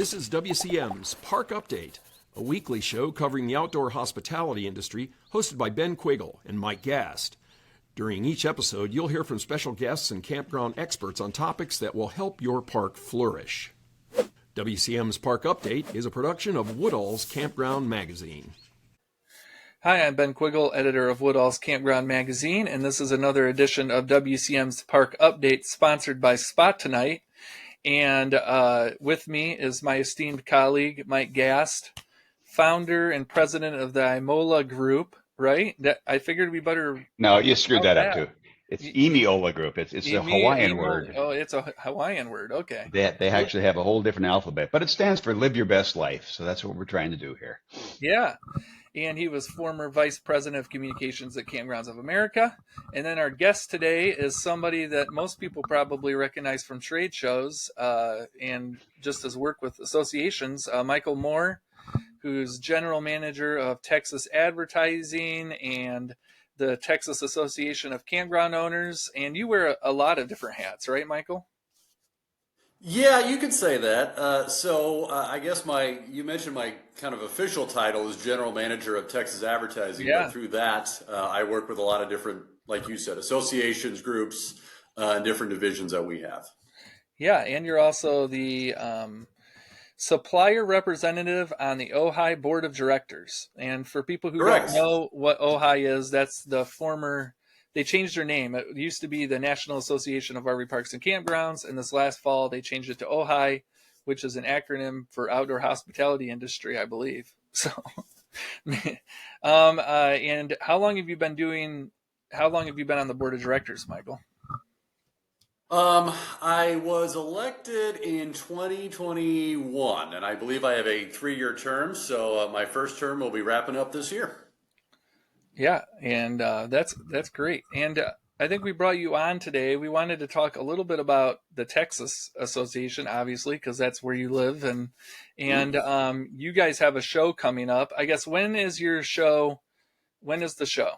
This is WCM's Park Update, a weekly show covering the outdoor hospitality industry, hosted by Ben Quiggle and Mike Gast. During each episode, you'll hear from special guests and campground experts on topics that will help your park flourish. WCM's Park Update is a production of Woodall's Campground Magazine. Hi, I'm Ben Quiggle, editor of Woodall's Campground Magazine, and this is another edition of WCM's Park Update, sponsored by Spot Tonight. And with me is my esteemed colleague, Mike Gast, founder and president of the Imola Group, right? I figured it'd be better. No, you screwed that up too. It's Emiola Group. It's a Hawaiian word. Oh, it's a Hawaiian word. Okay. They actually have a whole different alphabet, but it stands for Live Your Best Life. So that's what we're trying to do here. Yeah. And he was former vice president of communications at Campgrounds of America. And then our guest today is somebody that most people probably recognize from trade shows and just his work with associations, Michael Moore, who's general manager of Texas Advertising and the Texas Association of Campground Owners. And you wear a lot of different hats, right, Michael? Yeah, you could say that. I guess you mentioned my kind of official title is General Manager of Texas Advertising. Yeah. But through that, I work with a lot of different, like you said, associations, groups, and different divisions that we have. Yeah, and you're also the supplier representative on the OHI Board of Directors. And for people who Correct. don't know what OHI is, that's the former... They changed their name. It used to be the National Association of RV Parks and Campgrounds, and this last fall they changed it to OHI, which is an acronym for Outdoor Hospitality Industry, I believe. So, and how long have you been on the board of directors, Michael? I was elected in 2021, and I believe I have a 3-year term. So my first term will be wrapping up this year. Yeah, and that's great. And I think we brought you on today. We wanted to talk a little bit about the Texas Association, obviously, because that's where you live, and you guys have a show coming up. I guess when is your show? When is the show?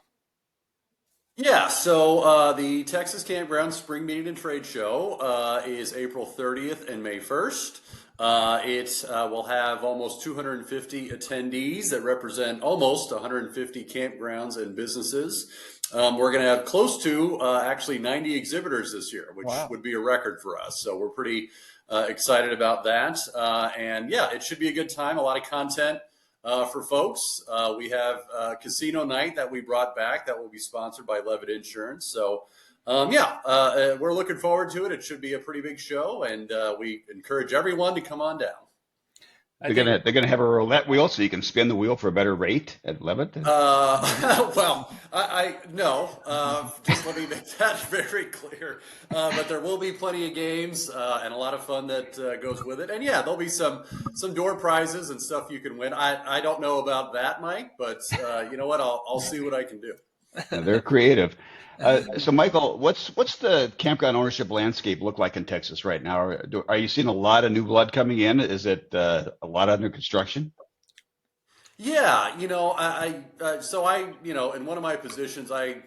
Yeah, so the Texas Campground Spring Meeting and Trade Show is April 30th and May 1st. It will have almost 250 attendees that represent almost 150 campgrounds and businesses. We're going to have close to actually 90 exhibitors this year, which Wow. would be a record for us. So we're pretty excited about that. And yeah, it should be a good time, a lot of content for folks. We have casino night that we brought back that will be sponsored by Levitt Insurance. So we're looking forward to it. It should be a pretty big show, and we encourage everyone to come on down. They're gonna have a roulette wheel so you can spin the wheel for a better rate at Levitt. Well, I no. Just let me make that very clear. But there will be plenty of games and a lot of fun that goes with it. And yeah, there'll be some door prizes and stuff you can win. I don't know about that, Mike, but you know what? I'll see what I can do. They're creative. So, Michael, what's the campground ownership landscape look like in Texas right now? Are you seeing a lot of new blood coming in? Is it a lot under construction? Yeah, in one of my positions, I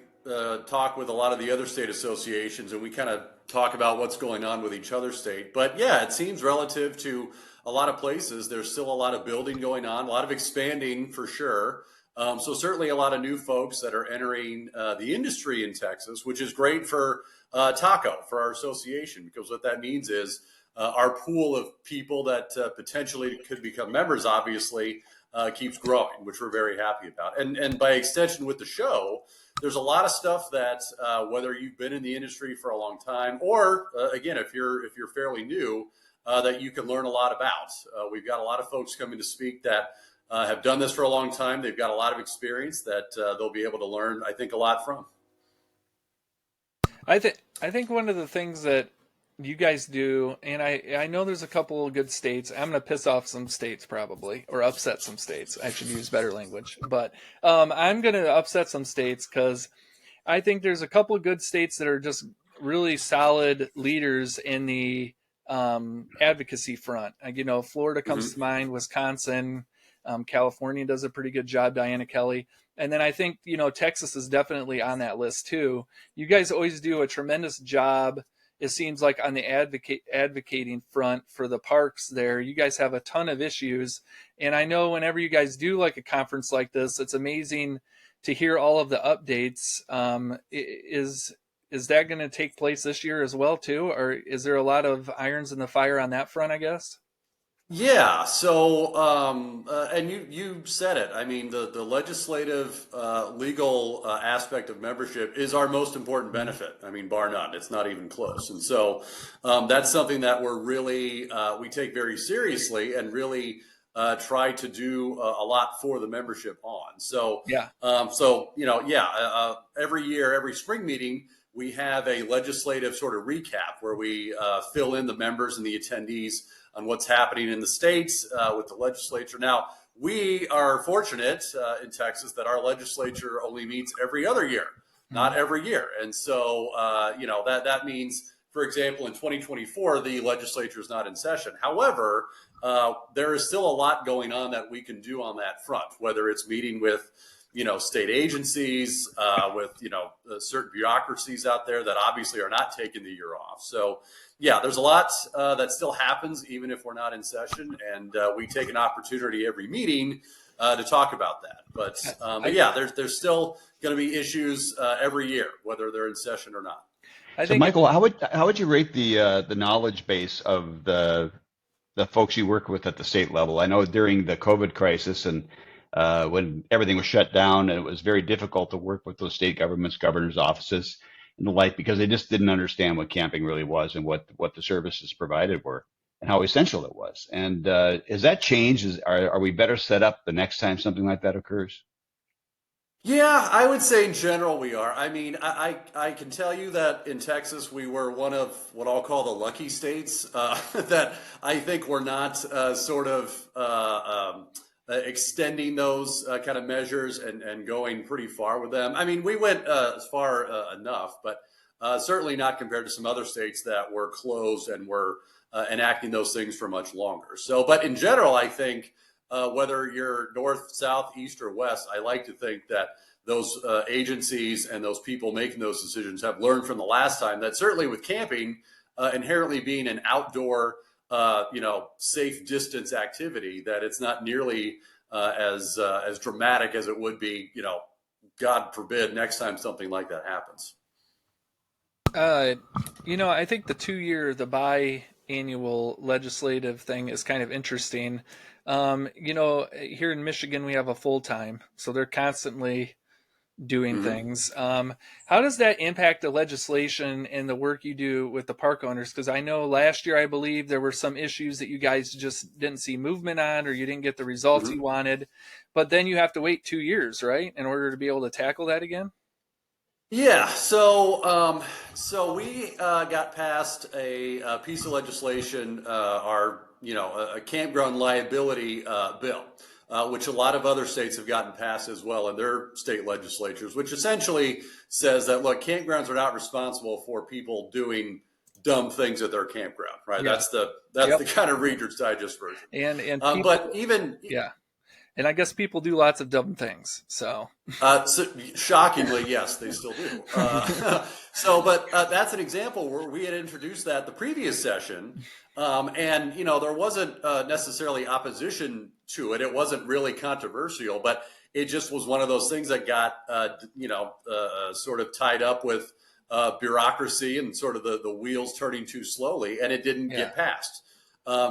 talk with a lot of the other state associations, and we kind of talk about what's going on with each other's state. But yeah, it seems relative to a lot of places, there's still a lot of building going on, a lot of expanding for sure. So certainly a lot of new folks that are entering the industry in Texas, which is great for TACO, for our association, because what that means is our pool of people that potentially could become members, obviously, keeps growing, which we're very happy about. And by extension with the show, there's a lot of stuff that whether you've been in the industry for a long time or, again, if you're fairly new, that you can learn a lot about. We've got a lot of folks coming to speak that have done this for a long time. They've got a lot of experience that they'll be able to learn, I think, a lot from. I think one of the things that you guys do, and I know there's a couple of good states. I'm going to piss off some states probably, or upset some states. I should use better language. But I'm going to upset some states because I think there's a couple of good states that are just really solid leaders in the advocacy front. Florida comes to mind, Wisconsin, California does a pretty good job, Diana Kelly. And then I think, Texas is definitely on that list too. You guys always do a tremendous job it seems like on the advocating front for the parks there, you guys have a ton of issues. And I know whenever you guys do like a conference like this, it's amazing to hear all of the updates. Is that going to take place this year as well too, or is there a lot of irons in the fire on that front, I guess? Yeah. So, and you said it. I mean, the legislative, legal aspect of membership is our most important benefit. I mean, bar none. It's not even close. And so, that's something that we're really we take very seriously and really try to do a lot for the membership on. So, Yeah. every year, every spring meeting, we have a legislative sort of recap where we fill in the members and the attendees on what's happening in the states with the legislature. Now, we are fortunate in Texas that our legislature only meets every other year, not every year. And so, that means, for example, in 2024, the legislature is not in session. However, there is still a lot going on that we can do on that front, whether it's meeting with state agencies, with, certain bureaucracies out there that obviously are not taking the year off. So, yeah, there's a lot that still happens even if we're not in session. And we take an opportunity every meeting to talk about that. But yeah, there's still going to be issues every year, whether they're in session or not. So, Michael, how would you rate the knowledge base of the folks you work with at the state level? I know during the COVID crisis and when everything was shut down, and it was very difficult to work with those state governments, governors' offices, and the like, because they just didn't understand what camping really was and what the services provided were and how essential it was. And has that changed? Are we better set up the next time something like that occurs? Yeah, I would say in general we are. I mean, I can tell you that in Texas we were one of what I'll call the lucky states that I think we're not extending those kind of measures and going pretty far with them. I mean, we went as far enough, but certainly not compared to some other states that were closed and were enacting those things for much longer. So, but in general, I think whether you're north, south, east, or west, I like to think that those agencies and those people making those decisions have learned from the last time that certainly with camping inherently being an outdoor safe distance activity, that it's not nearly as dramatic as it would be, God forbid, next time something like that happens. I think the biannual legislative thing is kind of interesting. Here in Michigan, we have a full time, so they're constantly doing things. How does that impact the legislation and the work you do with the park owners? Because I know last year, I believe there were some issues that you guys just didn't see movement on, or you didn't get the results you wanted. But then you have to wait 2 years, right, in order to be able to tackle that again? Yeah, so we got passed a piece of legislation, a campground liability bill, which a lot of other states have gotten passed as well in their state legislatures, which essentially says that, look, campgrounds are not responsible for people doing dumb things at their campground, right? Yeah. That's the kind of Reader's Digest version. And people, but even and I guess people do lots of dumb things. So, shockingly, yes, they still do. But that's an example where we had introduced that the previous session, and there wasn't necessarily opposition to it. It wasn't really controversial, but it just was one of those things that got sort of tied up with bureaucracy and sort of the wheels turning too slowly, and it didn't get passed.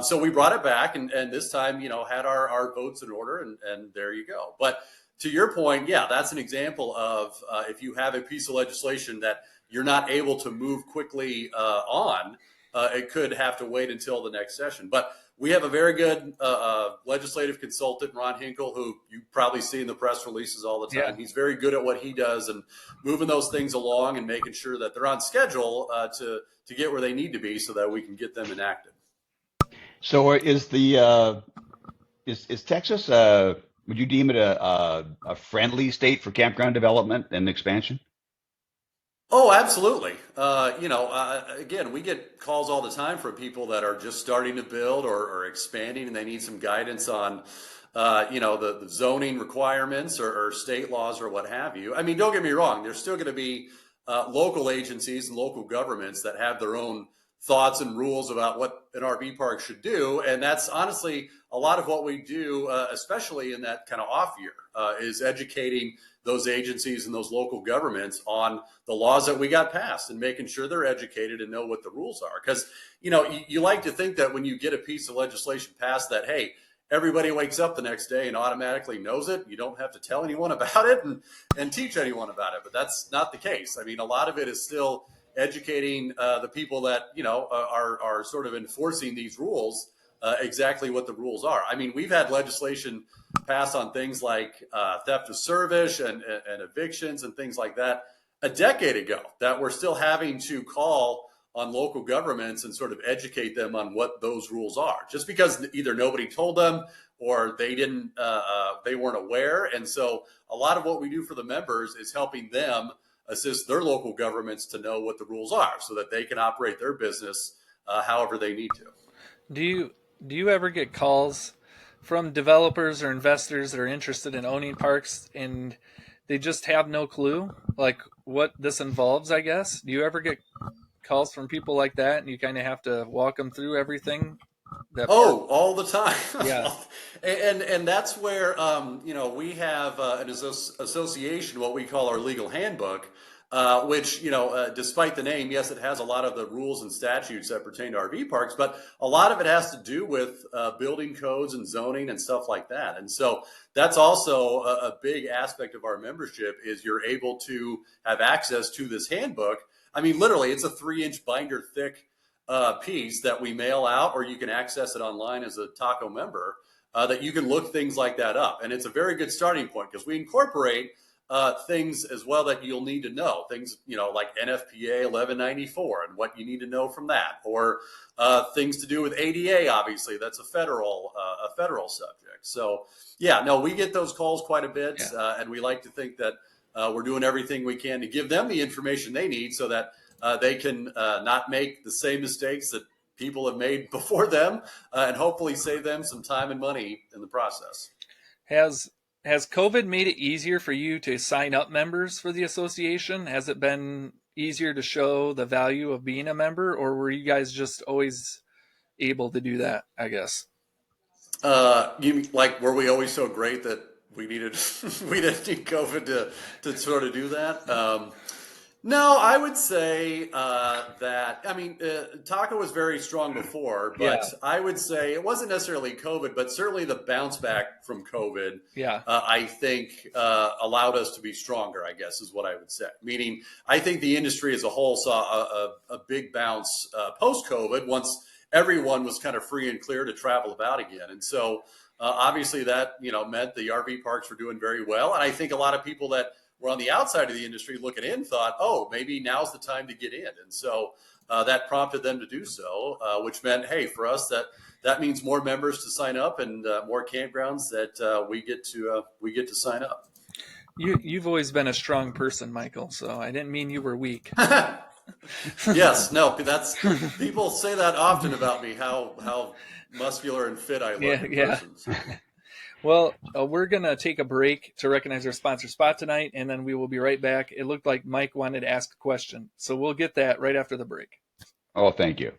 So we brought it back and this time, had our votes in order and there you go. But to your point, yeah, that's an example of if you have a piece of legislation that you're not able to move quickly on, it could have to wait until the next session. But we have a very good legislative consultant, Ron Hinkle, who you probably see in the press releases all the time. Yeah. He's very good at what he does and moving those things along and making sure that they're on schedule to get where they need to be so that we can get them enacted. So is Texas, would you deem it a friendly state for campground development and expansion? Oh, absolutely. Again, we get calls all the time from people that are just starting to build or expanding, and they need some guidance on, the zoning requirements or state laws or what have you. I mean, don't get me wrong. There's still going to be local agencies and local governments that have their own thoughts and rules about what an RV park should do. And that's honestly a lot of what we do, especially in that kind of off year, is educating those agencies and those local governments on the laws that we got passed and making sure they're educated and know what the rules are. Because, you like to think that when you get a piece of legislation passed that, hey, everybody wakes up the next day and automatically knows it. You don't have to tell anyone about it and teach anyone about it. But that's not the case. I mean, a lot of it is still educating the people that, are sort of enforcing these rules, exactly what the rules are. I mean, we've had legislation passed on things like theft of service and evictions and things like that a decade ago that we're still having to call on local governments and sort of educate them on what those rules are, just because either nobody told them or they didn't, they weren't aware. And so a lot of what we do for the members is helping them assist their local governments to know what the rules are so that they can operate their business however they need to. Do you ever get calls from developers or investors that are interested in owning parks and they just have no clue like what this involves, I guess? Do you ever get calls from people like that and you kind of have to walk them through everything? All the time. Yeah. and that's where, we have an association, what we call our legal handbook, which, despite the name, yes, it has a lot of the rules and statutes that pertain to RV parks, but a lot of it has to do with building codes and zoning and stuff like that. And so that's also a big aspect of our membership is you're able to have access to this handbook. I mean, literally, it's a 3-inch binder thick piece that we mail out, or you can access it online as a TACO member, that you can look things like that up. And it's a very good starting point because we incorporate things as well that you'll need to know. Things, like NFPA 1194 and what you need to know from that, or things to do with ADA, obviously, that's a federal subject. So, yeah, no, we get those calls quite a bit, and we like to think that we're doing everything we can to give them the information they need so that they can not make the same mistakes that people have made before them, and hopefully save them some time and money in the process. Has COVID made it easier for you to sign up members for the association? Has it been easier to show the value of being a member, or were you guys just always able to do that, I guess? You mean, like, were we always so great that we didn't need COVID to sort of do that? No, I would say that, I mean, TACO was very strong before, but I would say it wasn't necessarily COVID, but certainly the bounce back from COVID, I think allowed us to be stronger, I guess, is what I would say. Meaning, I think the industry as a whole saw a big bounce post-COVID once everyone was kind of free and clear to travel about again. And so obviously that, meant the RV parks were doing very well. And I think a lot of people that were on the outside of the industry looking in thought, oh, maybe now's the time to get in. And so that prompted them to do so, which meant, hey, for us, that means more members to sign up and more campgrounds that we get to sign up. You've always been a strong person, Michael, so I didn't mean you were weak. Yes, no, that's people say that often about me, how muscular and fit I look in person. So. Well, we're going to take a break to recognize our sponsor spot tonight, and then we will be right back. It looked like Mike wanted to ask a question, so we'll get that right after the break. Oh, thank you.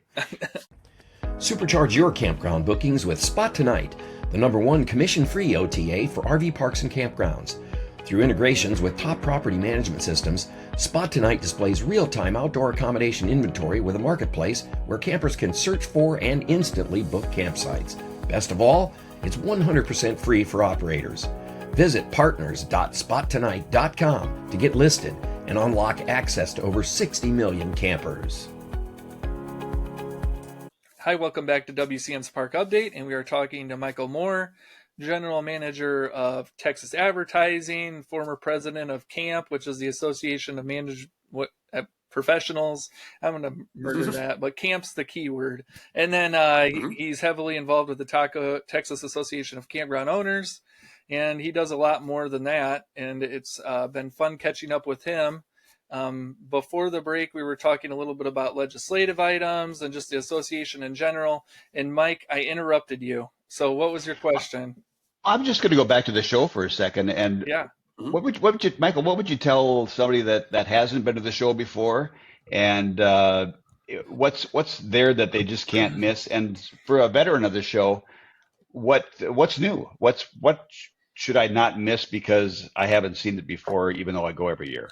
Supercharge your campground bookings with Spot Tonight, the #1 commission-free OTA for RV parks and campgrounds. Through integrations with top property management systems, Spot Tonight displays real-time outdoor accommodation inventory with a marketplace where campers can search for and instantly book campsites. Best of all, it's 100% free for operators. Visit partners.spottonight.com to get listed and unlock access to over 60 million campers. Hi, welcome back to WCM's Park Update, and we are talking to Michael Moore, General Manager of Texas Advertising, former president of CAMP, which is the Association of Professionals. I'm going to murder that, but CAMP's the key word. And then he's heavily involved with the Texas Association of Campground Owners, and he does a lot more than that, and it's been fun catching up with him. Before the break, we were talking a little bit about legislative items and just the association in general. And Mike, I interrupted you. So what was your question? I'm just going to go back to the show for a second. And Michael, what would you tell somebody that hasn't been to the show before, and what's there that they just can't miss? And for a veteran of the show, what's new? What should I not miss because I haven't seen it before, even though I go every year?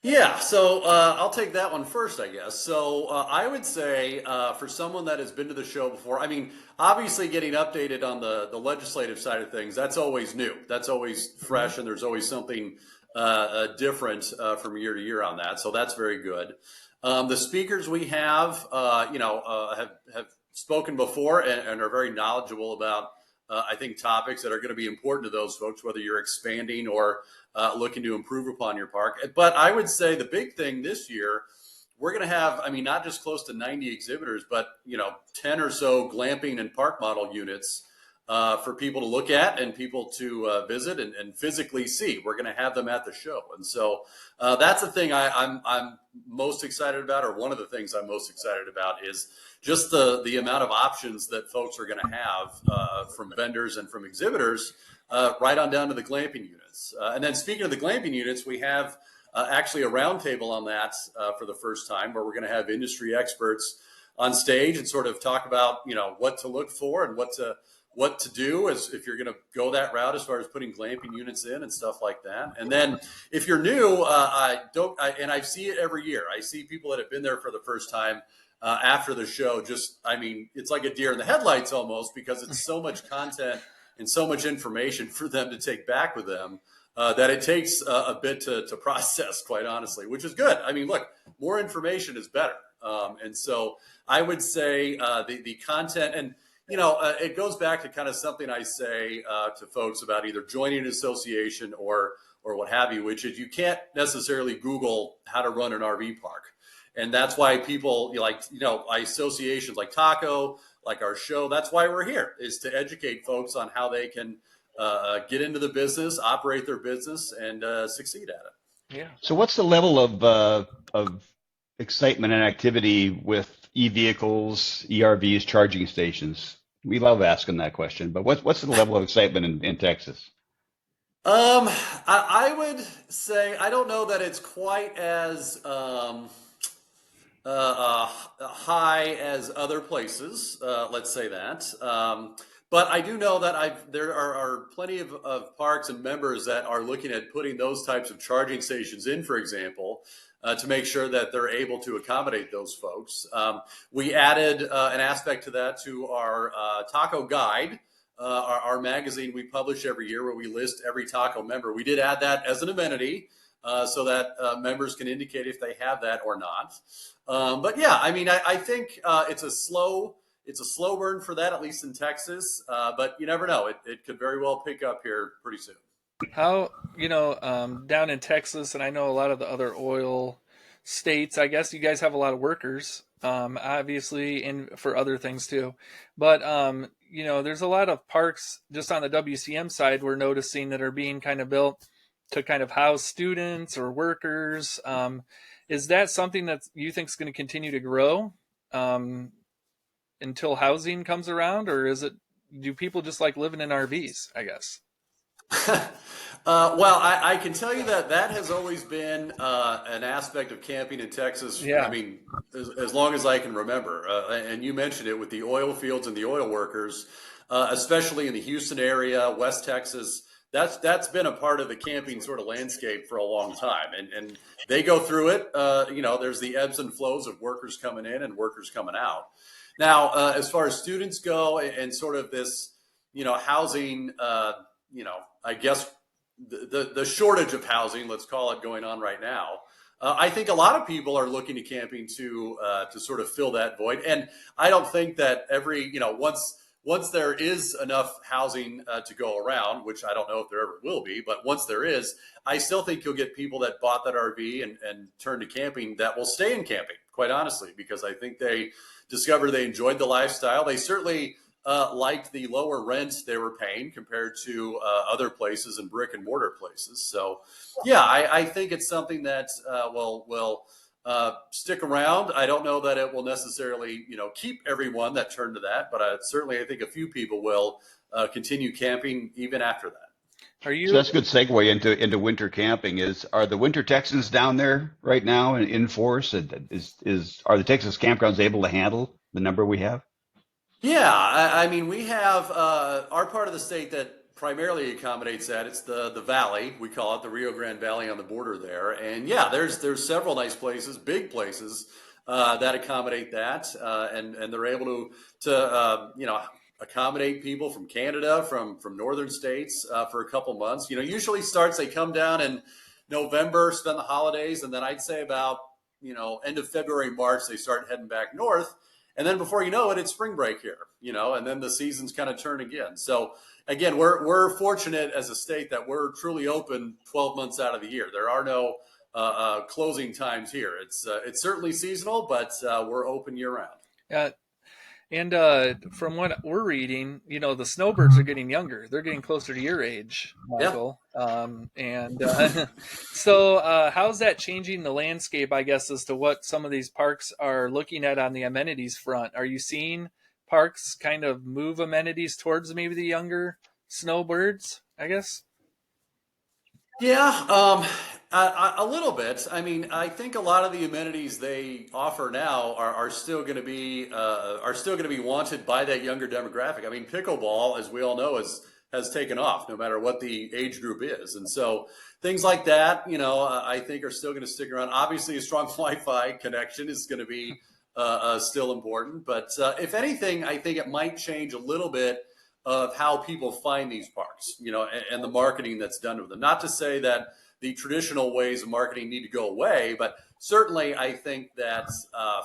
Yeah, so I'll take that one first, I guess. So I would say for someone that has been to the show before, I mean, obviously getting updated on the legislative side of things, that's always new. That's always fresh, and there's always something different from year to year on that. So that's very good. The speakers we have, have spoken before and are very knowledgeable about, I think, topics that are going to be important to those folks, whether you're expanding or looking to improve upon your park. But I would say the big thing this year, we're going to have, I mean, not just close to 90 exhibitors, but, 10 or so glamping and park model units for people to look at and people to visit and physically see. We're going to have them at the show. And so that's the thing I'm most excited about, or one of the things I'm most excited about, is just the amount of options that folks are going to have from vendors and from exhibitors, right on down to the glamping units. And then speaking of the glamping units, we have actually a roundtable on that for the first time, where we're going to have industry experts on stage and sort of talk about, what to look for and what to do as if you're going to go that route as far as putting glamping units in and stuff like that. And then if you're new, and I see it every year. I see people that have been there for the first time after the show. It's like a deer in the headlights almost, because it's so much content and so much information for them to take back with them that it takes a bit to process, quite honestly, which is good. I mean, look, more information is better. And so I would say the content, and it goes back to kind of something I say to folks about either joining an association or what have you, which is you can't necessarily Google how to run an RV park. And that's why people associations like Taco, like our show, that's why we're here, is to educate folks on how they can get into the business, operate their business, and succeed at it. Yeah. So what's the level of excitement and activity with e-vehicles, ERVs, charging stations? We love asking that question, but what's the level of excitement in Texas? I would say, I don't know that it's quite as high as other places. Let's say that. But I do know that there are plenty of parks and members that are looking at putting those types of charging stations in, for example, to make sure that they're able to accommodate those folks. We added an aspect to that to our Taco Guide, our magazine we publish every year, where we list every Taco member. We did add that as an amenity so that members can indicate if they have that or not. But yeah, I mean, I think it's a slow burn for that, at least in Texas. But you never know; it could very well pick up here pretty soon. How, down in Texas, and I know a lot of the other oil states, I guess you guys have a lot of workers, obviously, and for other things too. But, there's a lot of parks just on the WCM side we're noticing that are being kind of built to kind of house students or workers. Is that something that you think is going to continue to grow until housing comes around? Or do people just like living in RVs, I guess? Well, I can tell you that has always been an aspect of camping in Texas. Yeah. I mean, as long as I can remember. And you mentioned it with the oil fields and the oil workers, especially in the Houston area, West Texas. That's been a part of the camping sort of landscape for a long time. And they go through it. There's the ebbs and flows of workers coming in and workers coming out. Now, as far as students go and sort of this, housing, I guess the shortage of housing, let's call it, going on right now. I think a lot of people are looking to camping to sort of fill that void. And I don't think that once there is enough housing to go around, which I don't know if there ever will be, but once there is, I still think you'll get people that bought that RV and turned to camping that will stay in camping, quite honestly, because I think they discovered they enjoyed the lifestyle. They certainly liked the lower rents they were paying compared to other places and brick and mortar places. So, yeah, I think it's something that will stick around. I don't know that it will necessarily, keep everyone that turned to that, but certainly I think a few people will continue camping even after that. Are So you? that's a good segue into winter camping. Are the winter Texans down there right now in force? Are the Texas campgrounds able to handle the number we have? Yeah, I mean, we have our part of the state that primarily accommodates that. It's the valley, we call it the Rio Grande Valley on the border there. And yeah, there's several nice places, big places that accommodate that, and they're able to accommodate people from Canada, from northern states for a couple months. Usually starts they come down in November, spend the holidays, and then I'd say about end of February, March they start heading back north. And then before you know it, it's spring break here, and then the seasons kind of turn again. So again, we're fortunate as a state that we're truly open 12 months out of the year. There are no closing times here. It's certainly seasonal, but we're open year round. Uh, And from what we're reading, the snowbirds are getting younger. They're getting closer to your age, Yeah. Michael. And so, how's that changing the landscape, I guess, as to what some of these parks are looking at on the amenities front? Are you seeing parks kind of move amenities towards maybe the younger snowbirds, I guess? Yeah, a little bit. I mean, I think a lot of the amenities they offer now are still going to be wanted by that younger demographic. I mean, pickleball, as we all know, has taken off no matter what the age group is, and so things like that, I think are still going to stick around. Obviously, a strong Wi-Fi connection is going to be still important, but if anything, I think it might change a little bit of how people find these parks, and the marketing that's done with them. Not to say that the traditional ways of marketing need to go away, but certainly I think that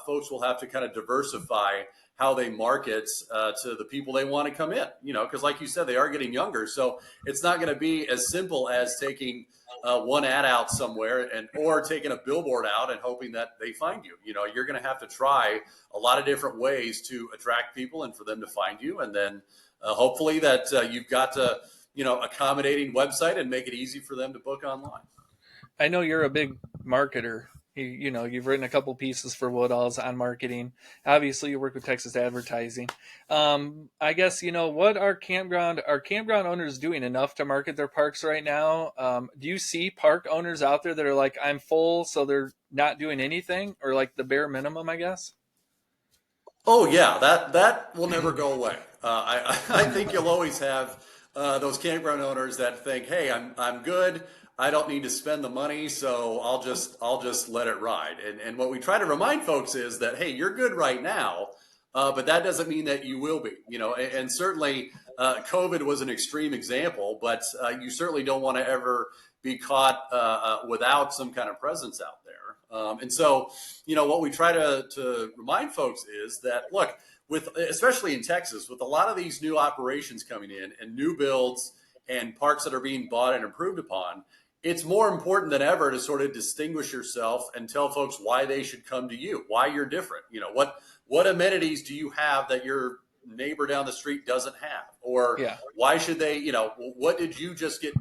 folks will have to kind of diversify how they market to the people they want to come in, because like you said, they are getting younger. So it's not going to be as simple as taking one ad out somewhere or taking a billboard out and hoping that they find you. You're going to have to try a lot of different ways to attract people and for them to find you. And then hopefully that you've got a accommodating website and make it easy for them to book online. I know you're a big marketer. You've written a couple pieces for Woodall's on marketing. Obviously, you work with Texas Advertising. I guess what are campground owners doing enough to market their parks right now? Do you see park owners out there that are like, I'm full, so they're not doing anything, or like the bare minimum, I guess? Oh yeah, that will never go away. I think you'll always have those campground owners that think, hey, I'm good. I don't need to spend the money, so I'll just let it ride. And what we try to remind folks is that, hey, you're good right now, but that doesn't mean that you will be. And certainly COVID was an extreme example, but you certainly don't want to ever be caught without some kind of presence out there. And so, what we try to remind folks is that, look, especially in Texas, with a lot of these new operations coming in and new builds and parks that are being bought and improved upon, it's more important than ever to sort of distinguish yourself and tell folks why they should come to you, why you're different. What amenities do you have that your neighbor down the street doesn't have? Or Yeah. why should they, what did you just get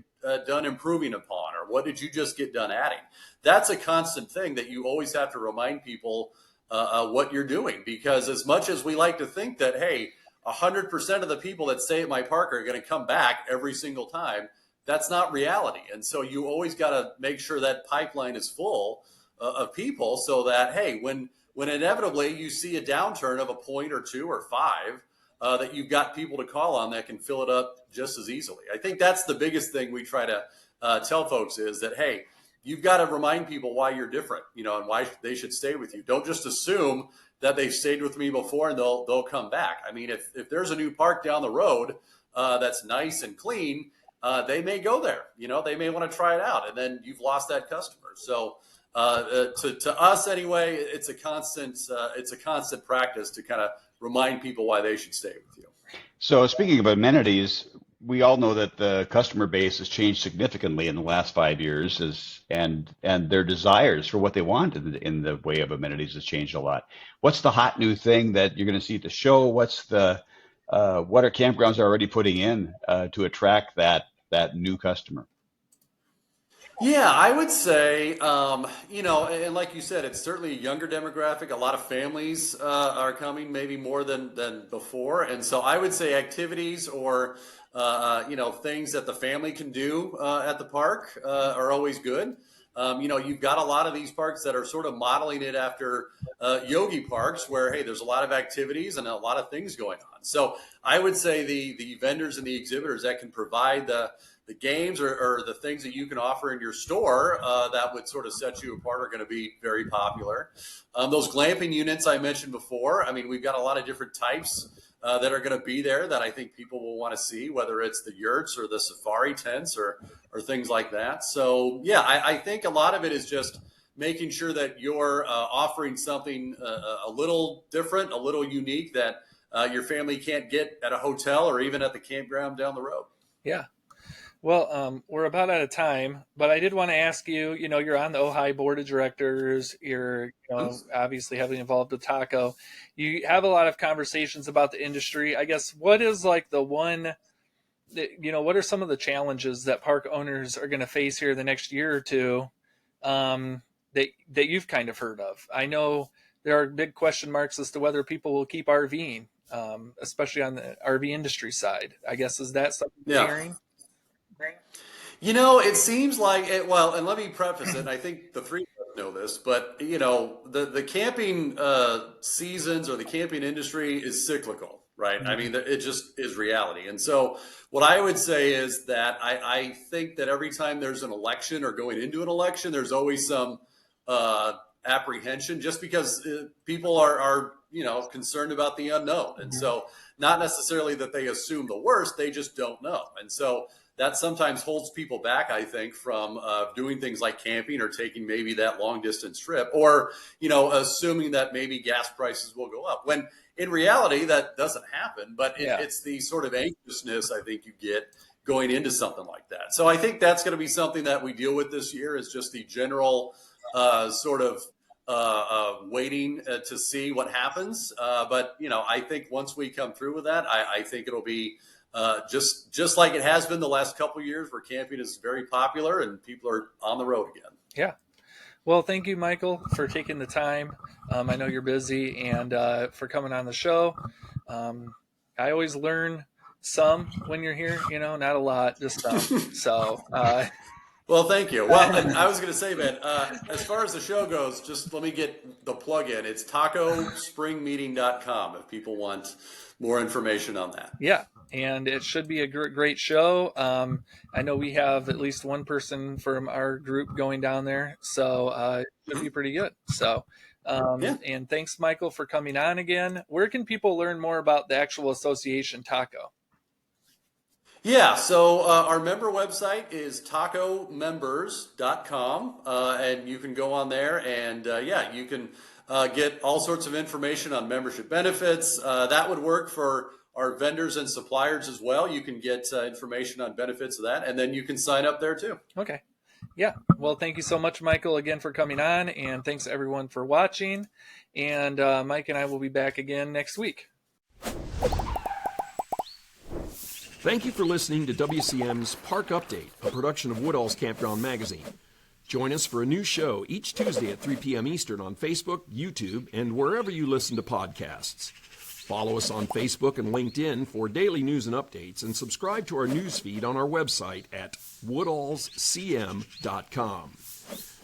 done improving upon? Or what did you just get done adding? That's a constant thing that you always have to remind people what you're doing. Because as much as we like to think that, hey, 100% of the people that stay at my park are going to come back every single time, that's not reality. And so you always got to make sure that pipeline is full of people so that, hey, when inevitably you see a downturn of a point or two or five, that you've got people to call on that can fill it up just as easily. I think that's the biggest thing we try to tell folks is that, hey, you've got to remind people why you're different, and why they should stay with you. Don't just assume that they've stayed with me before and they'll come back. I mean, if there's a new park down the road that's nice and clean, they may go there. They may want to try it out, and then you've lost that customer. So to us anyway, it's a constant practice to kind of remind people why they should stay with you. So speaking of amenities, we all know that the customer base has changed significantly in the last 5 years, and their desires for what they want in the way of amenities has changed a lot. What's the hot new thing that you're going to see at the show? What are campgrounds already putting in to attract that new customer? Yeah, I would say, and like you said, it's certainly a younger demographic. A lot of families are coming, maybe more than before, and so I would say activities or things that the family can do at the park are always good. You've got a lot of these parks that are sort of modeling it after yogi parks, where hey, there's a lot of activities and a lot of things going on. So I would say the vendors and the exhibitors that can provide the games or the things that you can offer in your store that would sort of set you apart are going to be very popular. Those glamping units I mentioned before, I mean, we've got a lot of different types that are going to be there that I think people will want to see, whether it's the yurts or the safari tents or things like that. So, yeah, I think a lot of it is just making sure that you're offering something a little different, a little unique that your family can't get at a hotel or even at the campground down the road. Yeah. Well, we're about out of time, but I did want to ask you, you're on the Ojai board of directors. You're, obviously heavily involved with Taco. You have a lot of conversations about the industry. I guess what is like the one, what are some of the challenges that park owners are going to face here the next year or two that you've kind of heard of? I know there are big question marks as to whether people will keep RVing, especially on the RV industry side. I guess, is that something you're Yeah. hearing? It seems like it, well, and let me preface it. And I think the three of us know this, but the camping seasons or the camping industry is cyclical, right? I mean, it just is reality. And so, what I would say is that I think that every time there's an election or going into an election, there's always some apprehension, just because people are concerned about the unknown, and so not necessarily that they assume the worst, they just don't know, and so that sometimes holds people back, I think, from doing things like camping or taking maybe that long distance trip, or assuming that maybe gas prices will go up, when in reality that doesn't happen. But it's the sort of anxiousness I think you get going into something like that. So I think that's going to be something that we deal with this year, is just the general sort of waiting to see what happens. But I think once we come through with that, I think it'll be just like it has been the last couple of years, where camping is very popular and people are on the road again. Yeah. Well, thank you, Michael, for taking the time. I know you're busy, and for coming on the show. I always learn some when you're here, not a lot, just some. So, well, thank you. Well, and I was going to say, man, as far as the show goes, just let me get the plug in. It's tacospringmeeting.com if people want more information on that. Yeah. And it should be a great show. I know we have at least one person from our group going down there, so it should be pretty good. So, And thanks, Michael, for coming on again. Where can people learn more about the actual association, Taco? Yeah, so our member website is tacomembers.com, and you can go on there and, you can get all sorts of information on membership benefits. That would work for our vendors and suppliers as well. You can get information on benefits of that, and then you can sign up there too. Okay. Yeah. Well, thank you so much, Michael, again for coming on, and thanks everyone for watching. And Mike and I will be back again next week. Thank you for listening to WCM's Park Update, a production of Woodall's Campground Magazine. Join us for a new show each Tuesday at 3 p.m. Eastern on Facebook, YouTube, and wherever you listen to podcasts. Follow us on Facebook and LinkedIn for daily news and updates, and subscribe to our news feed on our website at woodallscm.com.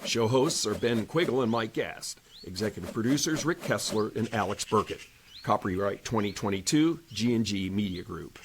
Show hosts are Ben Quiggle and Mike Gast. Executive producers Rick Kessler and Alex Burkett. Copyright 2022, G&G Media Group.